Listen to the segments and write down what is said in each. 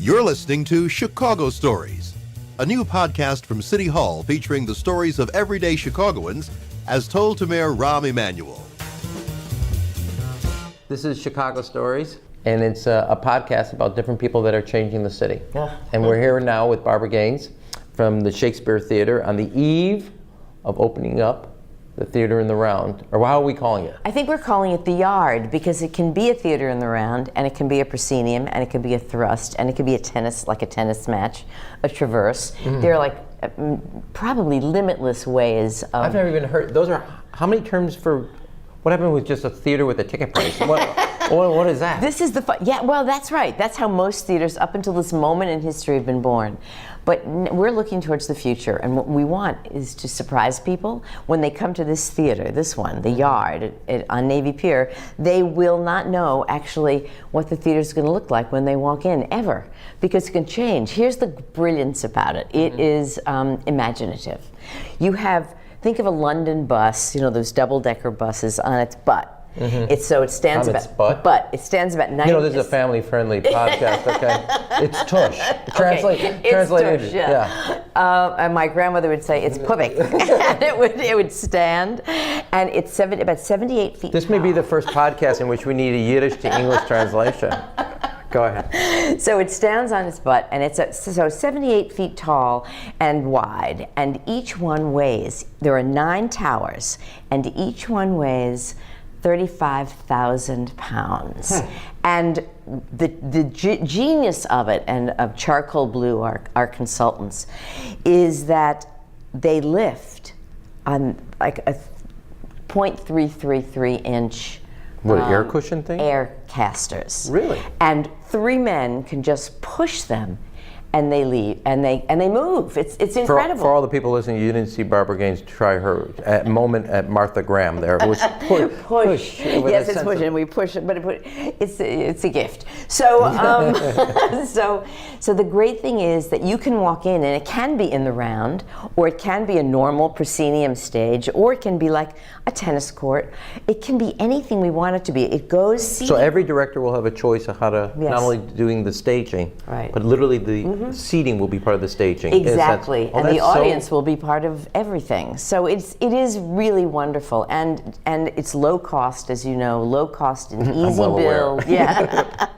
You're listening to Chicago Stories, a new podcast from City Hall featuring the stories of everyday Chicagoans as told to Mayor Rahm Emanuel. This is Chicago Stories, and it's a podcast about different people that are changing the city. Yeah. And we're here now with Barbara Gaines from the Shakespeare Theater on the eve of opening up the Theater in the Round. Or how are we calling it? I think we're calling it the Yard because it can be a theater in the round, and it can be a proscenium, and it can be a thrust, and it can be a tennis match, a traverse. They're like probably limitless ways of... I've never even heard, those are, how many terms for, what happened with just a theater with a ticket price? What is that? This is the fun. Yeah, well, that's right. That's how most theaters up until this moment in history have been born. But we're looking towards the future, and what we want is to surprise people when they come to this theater, this one, the Yard on Navy Pier. They will not know actually what the theater is going to look like when they walk in, ever, because it can change. Here's the brilliance about it. It is imaginative. You have, think of a London bus, you know, those double-decker buses on its butt. It stands about it stands about 90. You know, this is a family-friendly podcast. Okay, it's tush. Translate. Tush, yeah. And my grandmother would say it's pubik, and it would stand, and it's about 78 feet. This may be the first podcast in which we need a Yiddish to English translation. Go ahead. So it stands on its butt, and it's 78 feet tall and wide, and each one weighs. There are 9 towers, and each one weighs 35,000 pounds. And the genius of it, and of Charcoal Blue, our consultants, is that they lift on like a 0.333 inch air cushion thing? Air casters. Really? And 3 men can just push them, and they leave, and they move. It's incredible. For all the people listening, you didn't see Barbara Gaines try her moment at Martha Graham there. It was push. Yes, it's push, and we push it, but it's a gift. So, so the great thing is that you can walk in, and it can be in the round, or it can be a normal proscenium stage, or it can be like a tennis court. It can be anything we want it to be. It goes. So every director will have a choice of how to not only doing the staging, but literally the seating will be part of the staging. Exactly, and the audience will be part of everything. So it is really wonderful, and it's low cost, as you know, low cost and easy build. Yeah,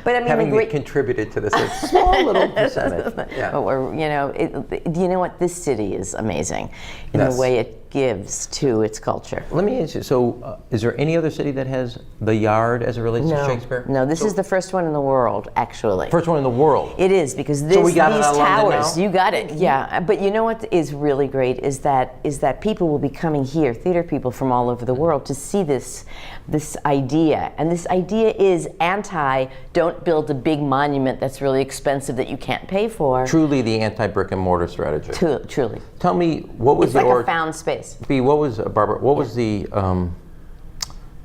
but I mean, having contributed to this a small little percentage. Yeah. But you know what? This city is amazing in the way it gives to its culture. Let me ask you, so is there any other city that has the Yard as it relates to Shakespeare? No, this is the first one in the world, actually. First one in the world? It is, because these towers, you got it, yeah. But you know what is really great is that people will be coming here, theater people from all over the world, to see this idea. And this idea is don't build a big monument that's really expensive that you can't pay for. Truly the anti-brick and mortar strategy. Truly. Tell me, what was it's like a found space. What was, Barbara, what was the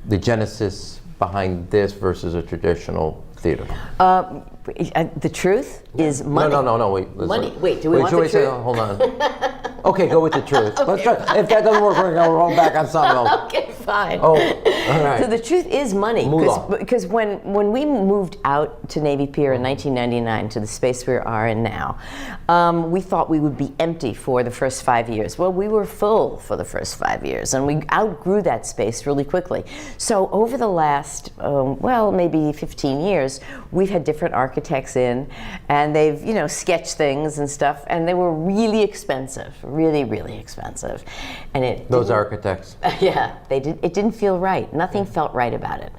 genesis behind this versus a traditional theater? The truth is money. No, wait. Money. Wait, do we want the truth? Hold on. Okay, go with the truth. Let's try. If that doesn't work, we're going to roll back on something else. Okay, fine. Oh, all right. So the truth is money. Because when we moved out to Navy Pier in 1999, to the space we are in now, we thought we would be empty for the first 5 years. Well, we were full for the first 5 years, and we outgrew that space really quickly. So over the last, maybe 15 years, we've had different architects in, and they've, sketched things and stuff, and they were really expensive. Really, really expensive, and those architects. Yeah, they did. It didn't feel right. Nothing felt right about it,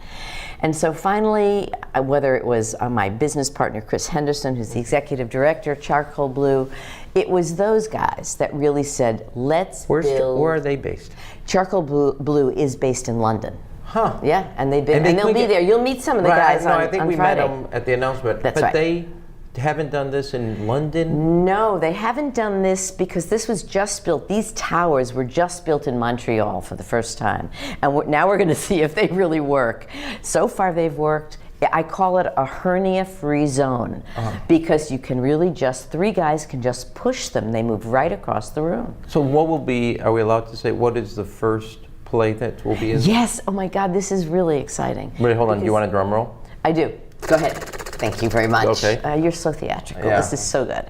and so finally, whether it was my business partner Chris Henderson, who's the executive director, Charcoal Blue, it was those guys that really said, "Let's build." Where are they based? Charcoal Blue is based in London. Huh. Yeah, and they'll be there. You'll meet some of the guys on Friday. I think we met them at the announcement. That's right. But they haven't done this in London? No, they haven't done this because this was just built. These towers were just built in Montreal for the first time. And now we're going to see if they really work. So far they've worked. I call it a hernia-free zone because you can really 3 guys can just push them. They move right across the room. So are we allowed to say, what is the first play that will be in? Yes, oh my God, this is really exciting. Wait, hold on, do you want a drum roll? I do, go ahead. Thank you very much. Okay. You're so theatrical. Yeah. This is so good.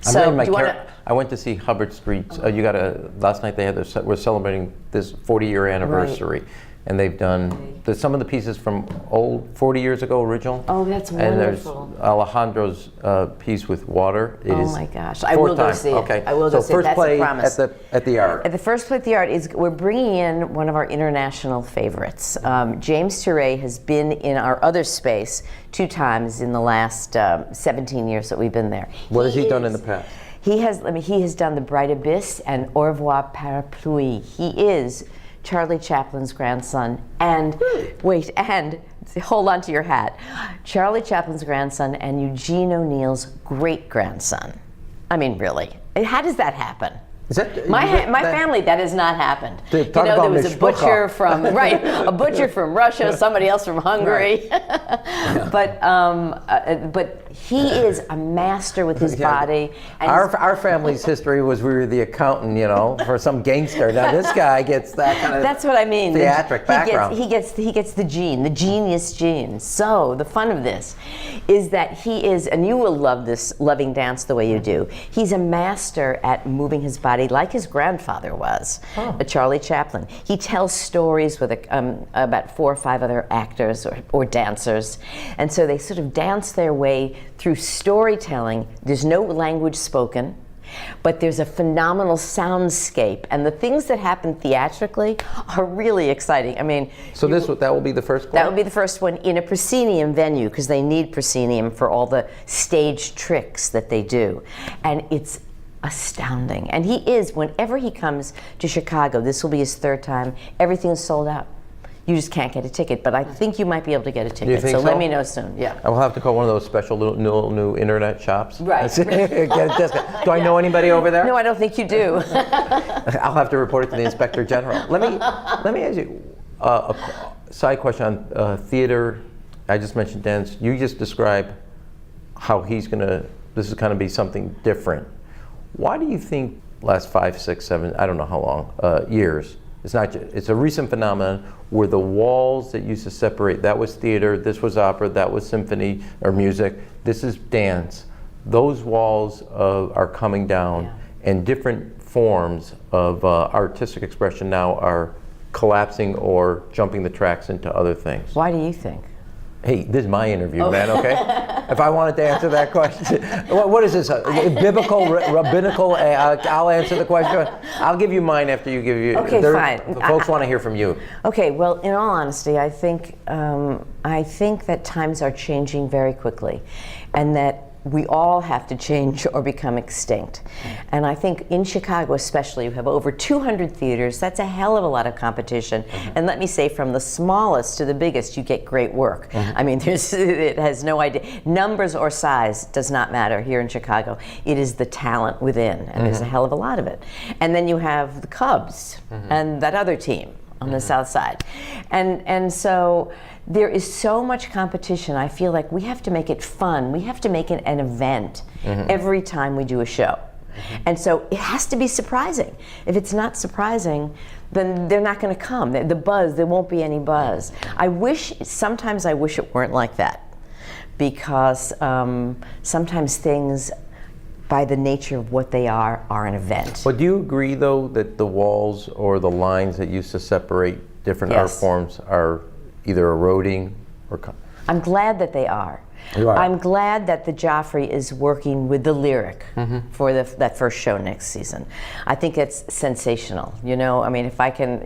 I'm So, reading my do you want char- I went to see Hubbard Street. Last night they had we're celebrating this 40-year anniversary. And they've done some of the pieces from old 40 years ago, original. Oh, that's And there's wonderful. Alejandro's piece with water. It Oh is my gosh, I will go see it. Okay. I will go see it. First That's play a promise. at the Art. At the first play at the Art is we're bringing in one of our international favorites. James Touré has been in our other space 2 times in the last 17 years that we've been there. What has he done in the past? He has done The Bright Abyss and Au revoir Parapluie. He is Charlie Chaplin's grandson, and hold on to your hat, Charlie Chaplin's grandson and Eugene O'Neill's great-grandson. I mean, really, how does that happen? Is that My family, that has not happened. Talk You know, about there was a butcher mishpucha. from a butcher from Russia, somebody else from Hungary. But he is a master with his body. And Our family's history was we were the accountant, for some gangster. Now this guy gets that kind of that's what I mean. theatric background. He gets the genius gene. So the fun of this is that he is, and you will love this, loving dance the way you do. He's a master at moving his body like his grandfather was, Charlie Chaplin. He tells stories with about 4 or 5 other actors or dancers, and so they sort of dance their way through storytelling. There's no language spoken, but there's a phenomenal soundscape, and the things that happen theatrically are really exciting. I mean, so that will be the first play? That will be the first one in a proscenium venue, because they need proscenium for all the stage tricks that they do, and it's astounding. And he is, whenever he comes to Chicago, this will be his 3rd time, everything's sold out. You just can't get a ticket, but I think you might be able to get a ticket. think so? Let me know soon. Yeah. I will have to call one of those special little new internet shops. Right. Get a discount. Do I know anybody over there? No, I don't think you do. I'll have to report it to the Inspector General. Let me ask you a side question on theater. I just mentioned dance. You just described how this is going to be something different. Why do you think last 5, 6, 7, I don't know how long, years, it's a recent phenomenon where the walls that used to separate, that was theater, this was opera, that was symphony or music, this is dance. Those walls are coming down, and different forms of artistic expression now are collapsing or jumping the tracks into other things. Why do you think? Hey, this is my interview, man, okay? If I wanted to answer that question, what is this, biblical, rabbinical? I'll answer the question. I'll give you mine after you give you. Okay, fine. Folks want to hear from you. Okay, well, in all honesty, I think that times are changing very quickly, and that we all have to change or become extinct. And I think in Chicago especially, you have over 200 theaters. That's a hell of a lot of competition. And let me say, from the smallest to the biggest, you get great work. I mean, it has no idea. Numbers or size does not matter here in Chicago. It is the talent within, and there's a hell of a lot of it. And then you have the Cubs and that other team on the south side. And so there is so much competition. I feel like we have to make it fun. We have to make it an event every time we do a show. And so it has to be surprising. If it's not surprising, then they're not going to come. The buzz, there won't be any buzz. Sometimes I wish it weren't like that, because sometimes things, by the nature of what they are an event. But do you agree, though, that the walls or the lines that used to separate different art forms are either eroding or... I'm glad that they are. You are. I'm glad that the Joffrey is working with the lyric for that first show next season. I think it's sensational. I mean, if I can,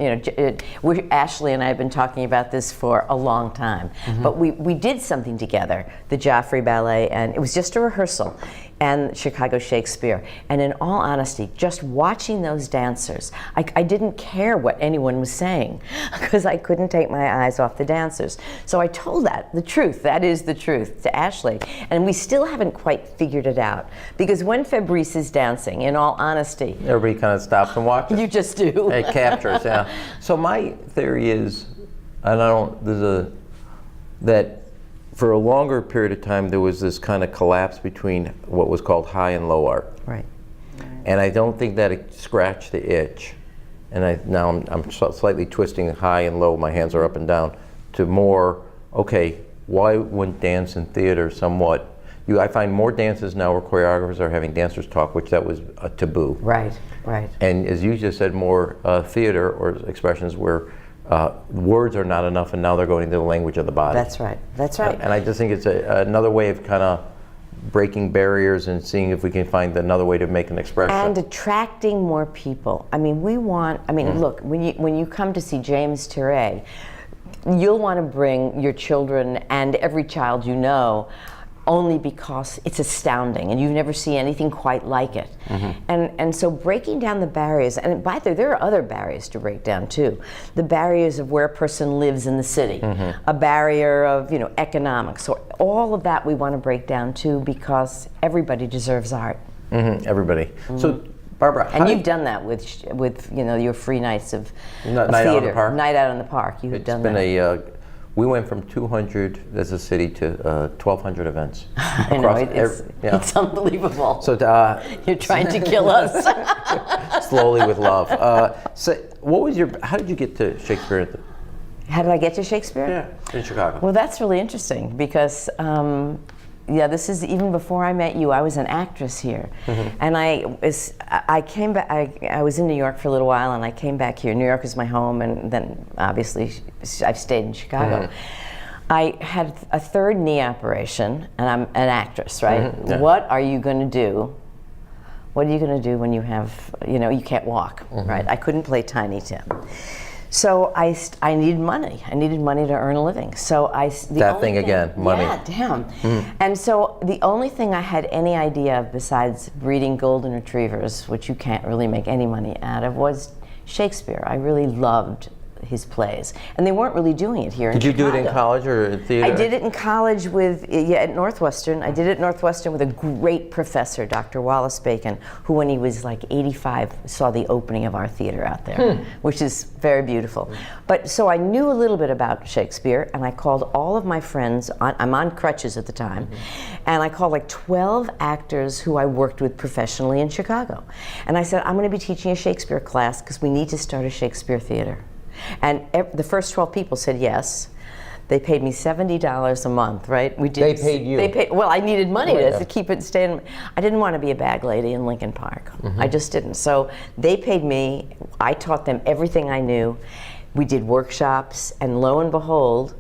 Ashley and I have been talking about this for a long time, but we did something together, the Joffrey Ballet, and it was just a rehearsal, and Chicago Shakespeare. And in all honesty, just watching those dancers, I didn't care what anyone was saying, because I couldn't take my eyes off the dancers. So I told the truth, that is the truth, to Ashley. And we still haven't quite figured it out. Because when Fabrice is dancing, in all honesty, everybody kind of stops and watches. You just do. It captures, yeah. So my theory is, that for a longer period of time, there was this kind of collapse between what was called high and low art. Right. And I don't think that it scratched the itch. And now I'm slightly twisting high and low, my hands are up and down, to more, okay, why wouldn't dance and theater somewhat? I find more dances now where choreographers are having dancers talk, which that was a taboo. Right, right. And as you just said, more theater or expressions where words are not enough, and now they're going into the language of the body. That's right. That's right. And I just think it's another way of kind of breaking barriers and seeing if we can find another way to make an expression. And attracting more people. I mean, look, when you come to see James Tiret, you'll want to bring your children and every child you know, only because it's astounding and you've never seen anything quite like it. And so breaking down the barriers, and by the way, there are other barriers to break down too. The barriers of where a person lives in the city, a barrier of economics, so all of that we want to break down too, because everybody deserves art. Everybody. So Barbara, and you've done that with your free nights of Night Out in the Park. Night Out in the Park. You have done that. We went from 200 as a city to 1,200 events. I know, it's unbelievable. So you're trying to kill us. Slowly with love. So how did you get to Shakespeare? How did I get to Shakespeare? Yeah, in Chicago. Well, that's really interesting because this is even before I met you. I was an actress here, and I came back. I was in New York for a little while, and I came back here. New York is my home, and then obviously I've stayed in Chicago. I had a third knee operation, and I'm an actress, right? Yeah. What are you going to do? What are you going to do when you have, you can't walk, right? I couldn't play Tiny Tim. So I needed money. I needed money to earn a living. So money. Yeah, damn. And so the only thing I had any idea of besides breeding golden retrievers, which you can't really make any money out of, was Shakespeare. I really loved his plays, and they weren't really doing it here in Chicago. Did you do it in college or in theater? I did it in college at Northwestern. I did it at Northwestern with a great professor, Dr. Wallace Bacon, who when he was like 85 saw the opening of our theater out there, which is very beautiful. But so I knew a little bit about Shakespeare, and I called all of my friends, I'm on crutches at the time, and I called like 12 actors who I worked with professionally in Chicago. And I said, I'm going to be teaching a Shakespeare class because we need to start a Shakespeare theater. And the first 12 people said yes. They paid me $70 a month, right? They paid you? They paid. Well, I needed money to keep it staying. I didn't want to be a bag lady in Lincoln Park. I just didn't. So they paid me. I taught them everything I knew. We did workshops, and lo and behold,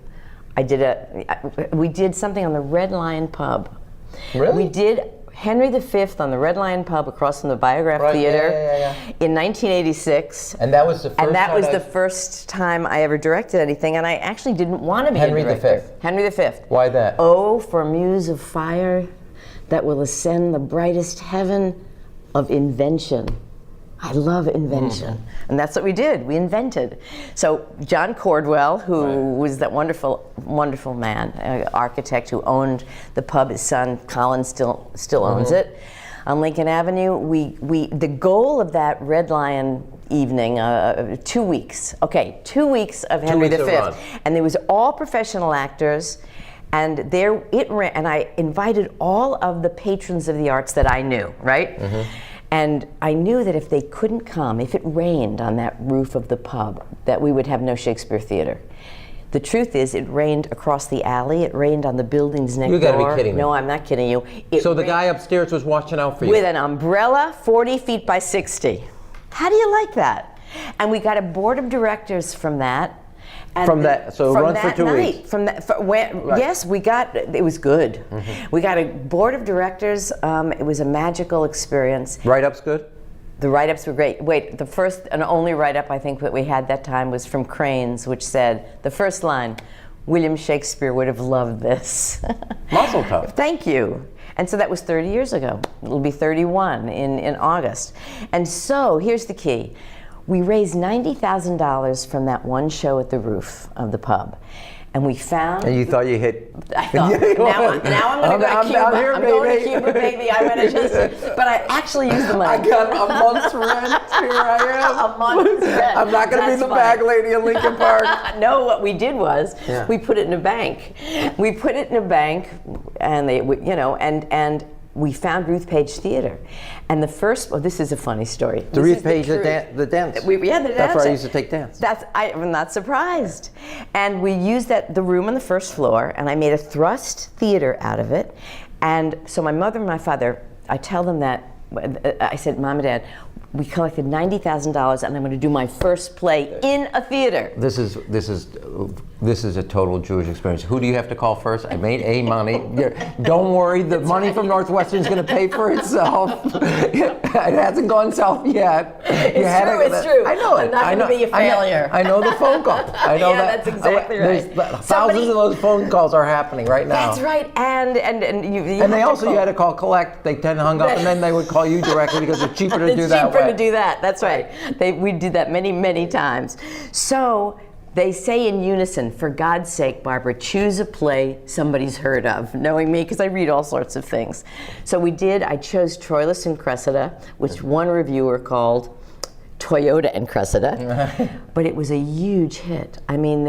we did something on the Red Lion Pub. Really? We did Henry V on the Red Lion Pub across from the Biograph Theater in 1986. And that was the first And that was the first time I ever directed anything, and I actually didn't want to be Henry a director. V. Henry V. Why that? Oh, for muse of fire that will ascend the brightest heaven of invention. I love invention. And that's what we did. We invented. So John Cordwell, who was that wonderful, wonderful man, architect who owned the pub, his son Colin still owns it, on Lincoln Avenue. The goal of that Red Lion evening, 2 weeks. Okay, 2 weeks of Henry V. And there was all professional actors. And and I invited all of the patrons of the arts that I knew, right? And I knew that if they couldn't come, if it rained on that roof of the pub, that we would have no Shakespeare theater. The truth is, it rained across the alley. It rained on the buildings next door. You gotta be kidding me. No, I'm not kidding you. So the guy upstairs was watching out for you? With an umbrella, 40 feet by 60. How do you like that? And we got a board of directors from that. And so it runs for 2 weeks. Yes, we got, it was good. We got a board of directors. It was a magical experience. Write-ups good? The write-ups were great. Wait, the first and only write-up I think that we had that time was from Cranes, which said, the first line, William Shakespeare would have loved this. Mazel tov. Thank you. And so that was 30 years ago. It'll be 31 in August. And so here's the key. We raised $90,000 from that one show at the roof of the pub. And we found... And you thought you hit... I thought, now I'm going to go to Cuba. Here, I'm going to Cuba, baby. I'm going to just... But I actually used the money. I got a month's rent. Here I am. A month's rent. I'm not going to be the bag lady in Lincoln Park. No, what we did was we put it in a bank. We put it in a bank, and they, and we found Ruth Page Theater. And the first, well, this is a funny story. The Ruth Page, the dance. The dance. That's where I used to take dance. I'm not surprised. And we used the room on the first floor, and I made a thrust theater out of it. And so my mother and my father, I tell them that, I said, Mom and Dad, we collected $90,000 and I'm going to do my first play in a theater. This is a total Jewish experience. Who do you have to call first? I made money. Don't worry, the money from Northwestern is going to pay for itself. It hasn't gone south yet. It's true. I know it. I'm not going to be a failure. I know the phone call. I know that's exactly right. Thousands of those phone calls are happening right now. That's right. And you had to call collect. They then hung up, and then they would call you directly because it's cheaper to do that. It's cheaper to do that. That's right. We did that many times. So they say in unison, for God's sake, Barbara, choose a play somebody's heard of, knowing me, because I read all sorts of things. So I chose Troilus and Cressida, which one reviewer called Toyota and Cressida, but it was a huge hit. I mean,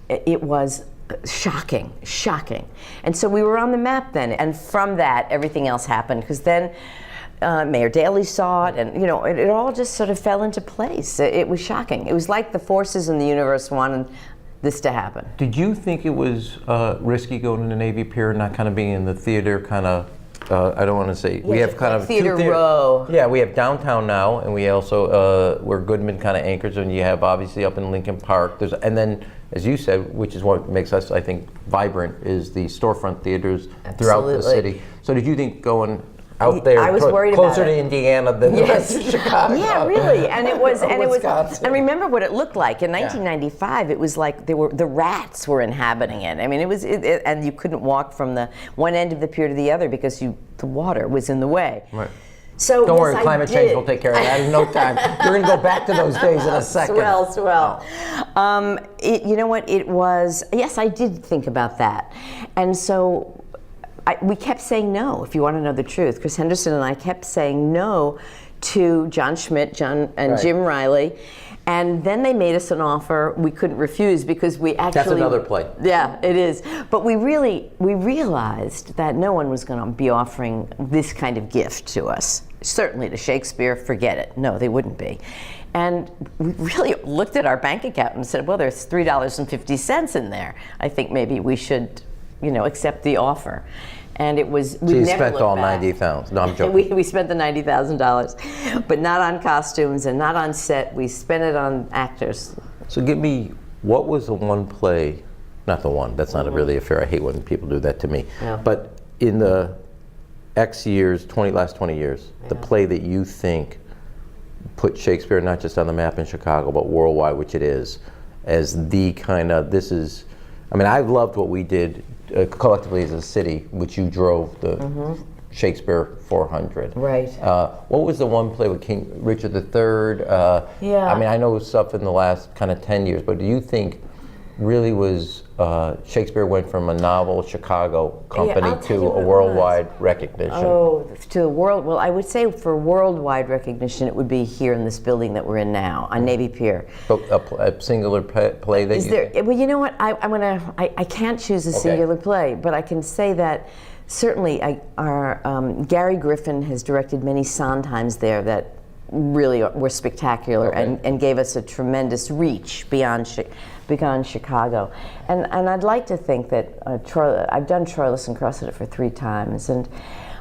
it was shocking. And so we were on the map then, and from that, everything else happened, because then Mayor Daley saw it, and it all just sort of fell into place. It was shocking. It was like the forces in the universe wanted this to happen. Did you think it was risky going to the Navy Pier, not kind of being in the theater kind of? I don't want to say we have kind of theater row. Yeah, we have downtown now, and we also where Goodman kind of anchors, and you have obviously up in Lincoln Park. And then, as you said, which is what makes us, I think, vibrant, is the storefront theaters throughout the city. So did you think going out there, I was worried closer about to Indiana than the rest of Chicago? Yeah, really. And it was, and remember what it looked like in 1995. It was like the rats were inhabiting it. I mean, and you couldn't walk from the one end of the pier to the other because the water was in the way. Right. So don't worry, climate change will take care of that in no time. You're going to go back to those days in a second. Swell. You know what? It was. Yes, I did think about that, and so. We kept saying no, if you want to know the truth. Chris Henderson and I kept saying no to John Schmidt, and Jim Riley. And then they made us an offer we couldn't refuse because we actually... That's another play. Yeah, it is. But we realized that no one was going to be offering this kind of gift to us. Certainly to Shakespeare, forget it. No, they wouldn't be. And we really looked at our bank account and said, well, there's $3.50 in there. I think maybe we should, accept the offer. And it was, so you spent all $90,000. No, I'm joking. We spent the $90,000, but not on costumes and not on set. We spent it on actors. So give me, what was the one play, not the one, that's not really a fair, I hate when people do that to me, but in the X years, last 20 years, the play that you think put Shakespeare not just on the map in Chicago, but worldwide, which it is, as the kind of, I've loved what we did collectively as a city, which you drove the Shakespeare 400. Right. What was the one play with King Richard III? I know stuff in the last kind of 10 years, but do you think really was Shakespeare went from a novel Chicago company to a worldwide recognition? Oh, to the world. Well, I would say for worldwide recognition, it would be here in this building that we're in now, on Navy Pier. So a singular play that Well, you know what? I can't choose a singular play, but I can say that certainly Gary Griffin has directed many Sondheims there that really were spectacular and gave us a tremendous reach beyond Chicago. And I'd like to think that I've done Troilus and Cressida for 3 times, and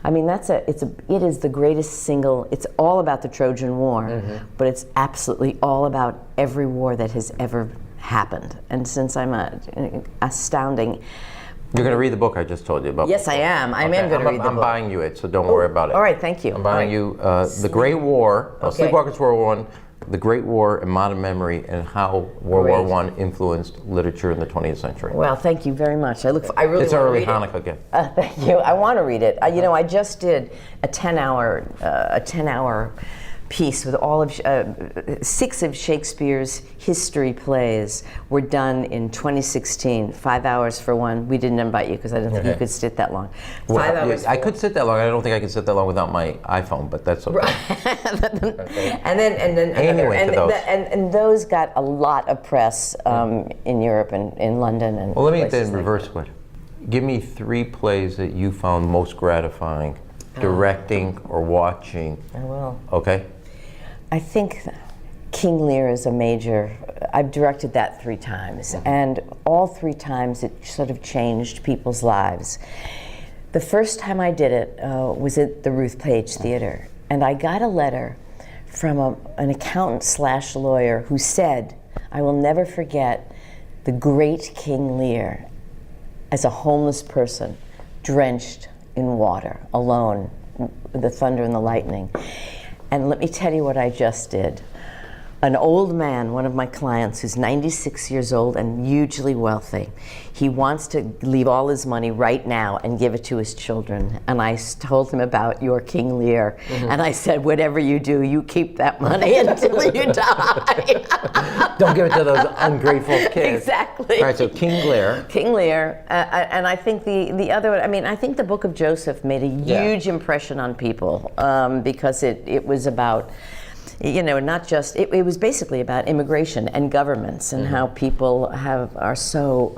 I mean it is the greatest single. It's all about the Trojan War, but it's absolutely all about every war that has ever happened. And since I'm an astounding. You're going to read the book I just told you about. Yes, I am. I am going to read the book. I'm buying you it, so don't worry about it. All right, thank you. I'm buying you The Great War, Sleepwalkers World War I, The Great War in Modern Memory, and how World War I influenced literature in the 20th century. Well, thank you very much. I really it's early Hanukkah gift. Thank you. I want to read it. I just did a 10-hour piece with all of 6 of Shakespeare's history plays were done in 2016. 5 hours for one. We didn't invite you because I didn't think you could sit that long. 5 hours. I could sit that long. I don't think I could sit that long without my iPhone, but that's okay. And those got a lot of press in Europe and in London and. Well, let me then reverse it. Give me 3 plays that you found most gratifying directing or watching? I will. Okay. I think King Lear is a major. I've directed that 3 times, and all 3 times it sort of changed people's lives. The first time I did it was at the Ruth Page Theater, and I got a letter from an accountant/lawyer who said, "I will never forget the great King Lear as a homeless person, drenched in water, alone, the thunder and the lightning." And let me tell you what I just did. An old man, one of my clients, who's 96 years old and hugely wealthy, he wants to leave all his money right now and give it to his children. And I told him about your King Lear. And I said, whatever you do, you keep that money until you die. Don't give it to those ungrateful kids. Exactly. All right, so King Lear. King Lear. And I think the other one, I mean, I think the Book of Joseph made a huge impression on people because it was about, you know, not just, it was basically about immigration and governments and how people are so,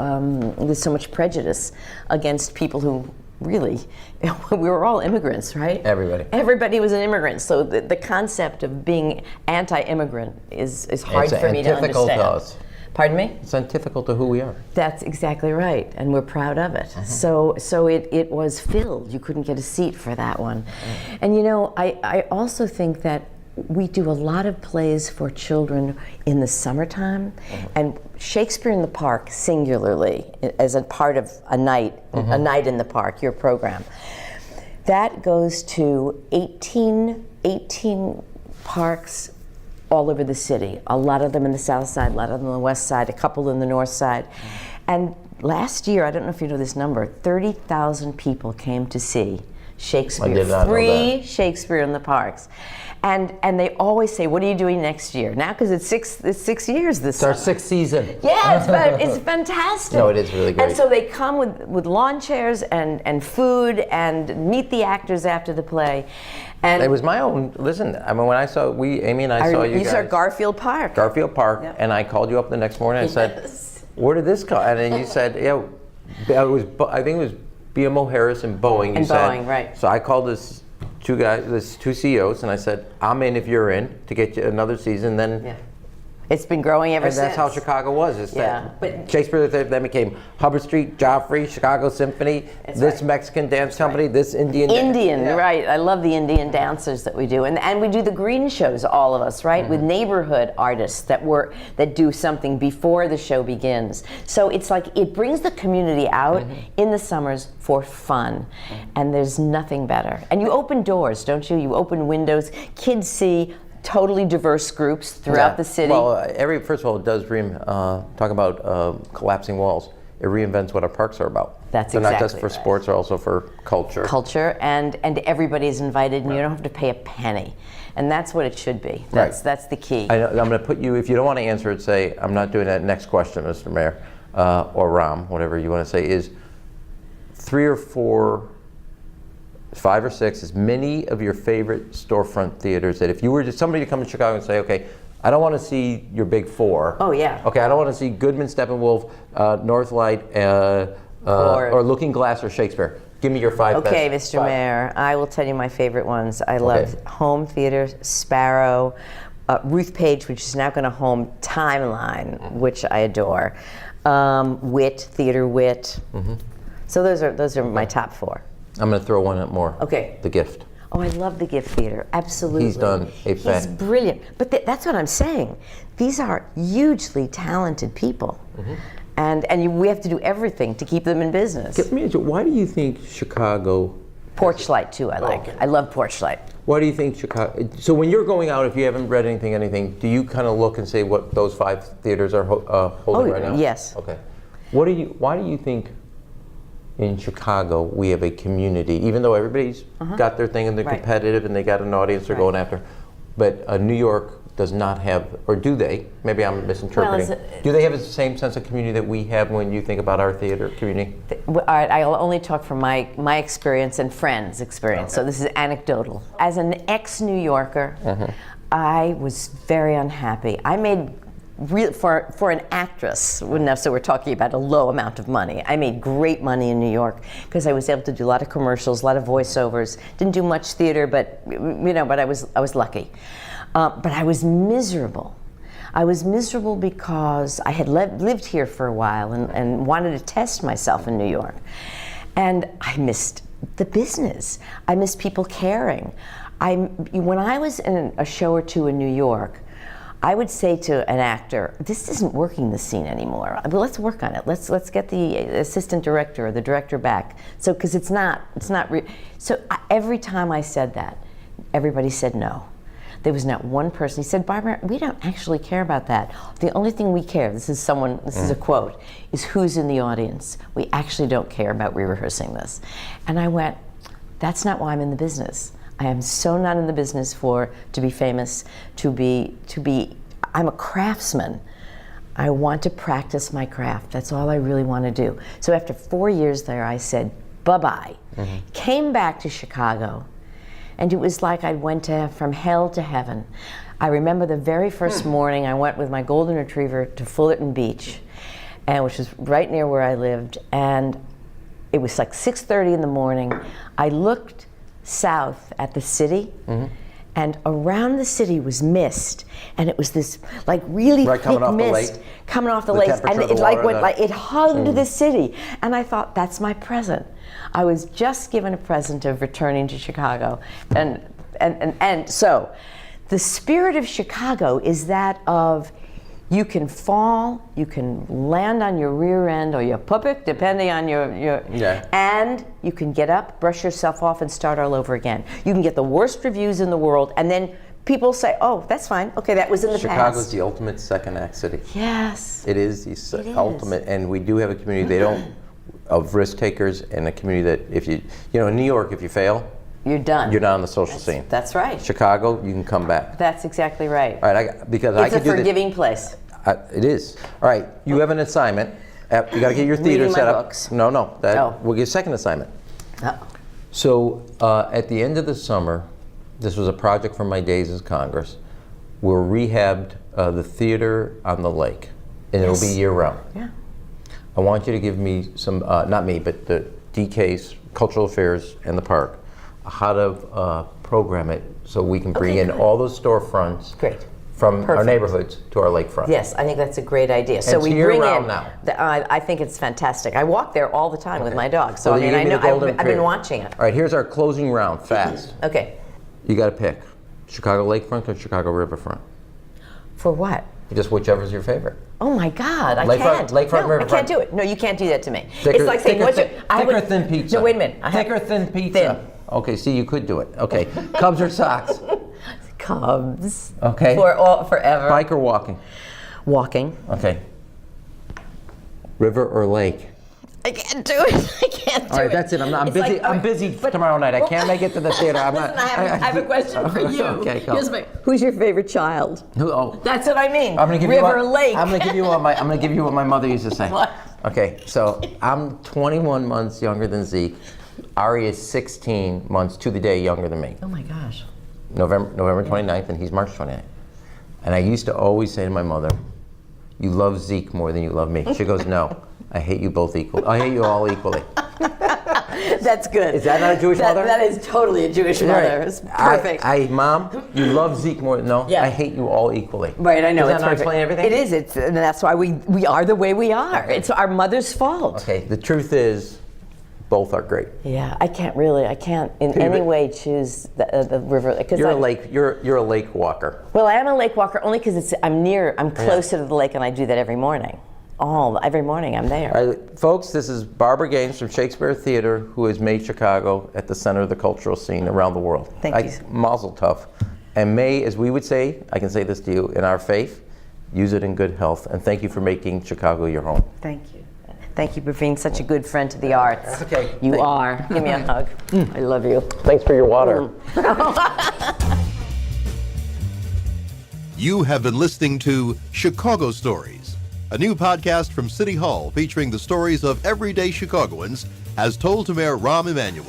there's so much prejudice against people who really, we were all immigrants, right? Everybody was an immigrant. So the concept of being anti-immigrant is hard for me to understand. Antithetical to us. Pardon me? It's antithetical to who we are. That's exactly right, and we're proud of it. So it was filled. You couldn't get a seat for that one. And you know, I also think that we do a lot of plays for children in the summertime, and Shakespeare in the Park, singularly, as a part of a night in the park, your program, that goes to 18 parks all over the city. A lot of them in the south side, a lot of them on the west side, a couple in the north side. And last year, I don't know if you know this number, 30,000 people came to see Shakespeare, free Shakespeare in the parks. And they always say, what are you doing next year? Now, because it's 6 years this summer. It's our 6th season. Yeah, it's fantastic. No, it is really great. And so they come with lawn chairs and food and meet the actors after the play. And it was my own, listen, I mean, when I saw, Amy and I saw you guys. You saw Garfield Park. Garfield Park, and I called you up the next morning and I said, where did this come? And then you said, yeah, I think it was BMO Harris and Boeing. You said, Boeing, right. So I called this two CEOs, and I said, I'm in if you're in to get you another season. Then it's been growing ever since. And that's how Chicago was. It's but Shakespeare then became Hubbard Street, Joffrey, Chicago Symphony, this Mexican dance company, this Indian. Right. I love the Indian dancers that we do, and we do the green shows, all of us, right, with neighborhood artists that do something before the show begins. So it's like it brings the community out in the summers for fun, and there's nothing better. And you open doors, don't you? You open windows. Kids see totally diverse groups throughout the city. Well, first of all, it does talk about collapsing walls. It reinvents what our parks are about. That's They're exactly not just for sports, they're also for culture. Culture, and everybody's invited, and you don't have to pay a penny. And that's what it should be. That's the key. I'm going to put you, if you don't want to answer it, say, I'm not doing that. Next question, Mr. Mayor, or Ram, whatever you want to say, is 3 or 4, 5 or 6, as many of your favorite storefront theaters that if you were just somebody to come to Chicago and say, okay, I don't want to see your big 4. Oh, yeah. Okay, I don't want to see Goodman, Steppenwolf, Northlight, or Looking Glass or Shakespeare. Give me your 5 Okay, best. Mr. Mayor, I will tell you my favorite ones. I love Home Theater, Sparrow, Ruth Page, which is now going to home Timeline, which I adore. Wit, Theater Wit. So those are my top 4. I'm going to throw one up more. Okay. The Gift. Oh, I love the Gift Theater. Absolutely. He's done a He's brilliant. But that's what I'm saying. These are hugely talented people. We have to do everything to keep them in business. Why do you think Chicago... Porchlight, too, I like. I love Porchlight. Why do you think Chicago... So when you're going out, if you haven't read anything, do you kind of look and say what those 5 theaters are holding right now? Yes. Okay. Why do you think in Chicago we have a community, even though everybody's got their thing and they're competitive and they got an audience they're going after, but New York does not have, or do they? Maybe I'm misinterpreting. Do they have the same sense of community that we have when you think about our theater community? I'll only talk from my experience and friends' experience, so this is anecdotal. As an ex-New Yorker, I was very unhappy. I made for an actress, now, so we're talking about a low amount of money. I made great money in New York because I was able to do a lot of commercials, a lot of voiceovers. Didn't do much theater, but but I was lucky. But I was miserable. I was miserable because I had lived here for a while and wanted to test myself in New York. And I missed the business. I missed people caring. When I was in a show or two in New York, I would say to an actor, "This isn't working the scene anymore. But let's work on it. Let's get the assistant director or the director back." So because it's not every time I said that, everybody said no. There was not one person. He said, "Barbara, we don't actually care about that. The only thing we care," this is a quote, "is who's in the audience. We actually don't care about re-rehearsing this." And I went, "That's not why I'm in the business. I am so not in the business to be famous, I'm a craftsman. I want to practice my craft. That's all I really want to do." So after 4 years there, I said, bye-bye. Came back to Chicago, and it was like I went from hell to heaven. I remember the very first morning I went with my golden retriever to Fullerton Beach, which was right near where I lived, and it was like 6:30 in the morning. I looked south at the city, and around the city was mist, and it was this like really thick mist coming off the lake, and it hugged the city. And I thought, that's my present. I was just given a present of returning to Chicago, and so the spirit of Chicago is that of, you can fall, you can land on your rear end or your puppet, depending on and you can get up, brush yourself off, and start all over again. You can get the worst reviews in the world, and then people say, "Oh, that's fine. Okay, that was in the past." Chicago's the ultimate second act city. Yes. It is the ultimate, and we do have a community of risk takers, and a community that if you in New York, if you fail, you're done. You're not on the social scene. That's right. Chicago, you can come back. That's exactly right. All right, it's a forgiving place. It is. All right, you have an assignment. You got to get your theater Reading set my up. books. No. We'll get a second assignment. Oh. So at the end of the summer, this was a project from my days as Congress. We'll rehabbed the theater on the lake, and it'll be year round. Yeah. I want you to give me some, not me, but the DK's Cultural Affairs and the park, how to program it so we can bring in all those storefronts. Great. From our neighborhoods to our lakefront. Yes, I think that's a great idea. So we bring in. Now. I think it's fantastic. I walk there all the time with my dog, so I know. I've been watching it. All right, here's our closing round. Fast. Okay. You got to pick Chicago lakefront or Chicago riverfront. For what? Just whichever's your favorite. Oh my God, I can't. Lakefront, riverfront. I can't do it. No, you can't do that to me. Thicker, it's like saying, thicker or thin pizza? No, wait a minute. Thicker, thin pizza. Thin. Okay, see, you could do it. Okay, Cubs or Sox? Cubs. Okay. Forever. Bike or walking? Walking. Okay. River or lake? I can't do it. I can't do it. All right, that's it. I'm busy. I'm busy tomorrow night. I can't make it to the theater. I have a question for you. Okay, come. Who's your favorite child? That's what I mean. I'm gonna give River, you lake. I'm gonna give you what my mother used to say. What? Okay, so I'm 21 months younger than Zeke. Ari is 16 months to the day younger than me. Oh my gosh. November 29th, and he's March 29th. And I used to always say to my mother, "You love Zeke more than you love me." She goes, "No, I hate you both equally. I hate you all equally." That's good. Is that not a Jewish mother? That is totally a Jewish mother. It's perfect. Mom, you love Zeke more. No, yeah. I hate you all equally. Right, I know. Does that not explain everything? It is. And that's why we are the way we are. It's our mother's fault. Okay, the truth is, both are great. Yeah, I can't in any way choose the river. You're a lake walker. Well, I am a lake walker only because I'm closer to the lake, and I do that every morning. Every morning I'm there. All right, folks, this is Barbara Gaines from Shakespeare Theater, who has made Chicago at the center of the cultural scene around the world. Thank you. Mazel tov. And may, as we would say, I can say this to you, in our faith, use it in good health. And thank you for making Chicago your home. Thank you. Thank you for being such a good friend to the arts. Okay. You are. Give me a hug. I love you. Thanks for your water. You have been listening to Chicago Stories, a new podcast from City Hall featuring the stories of everyday Chicagoans as told to Mayor Rahm Emanuel.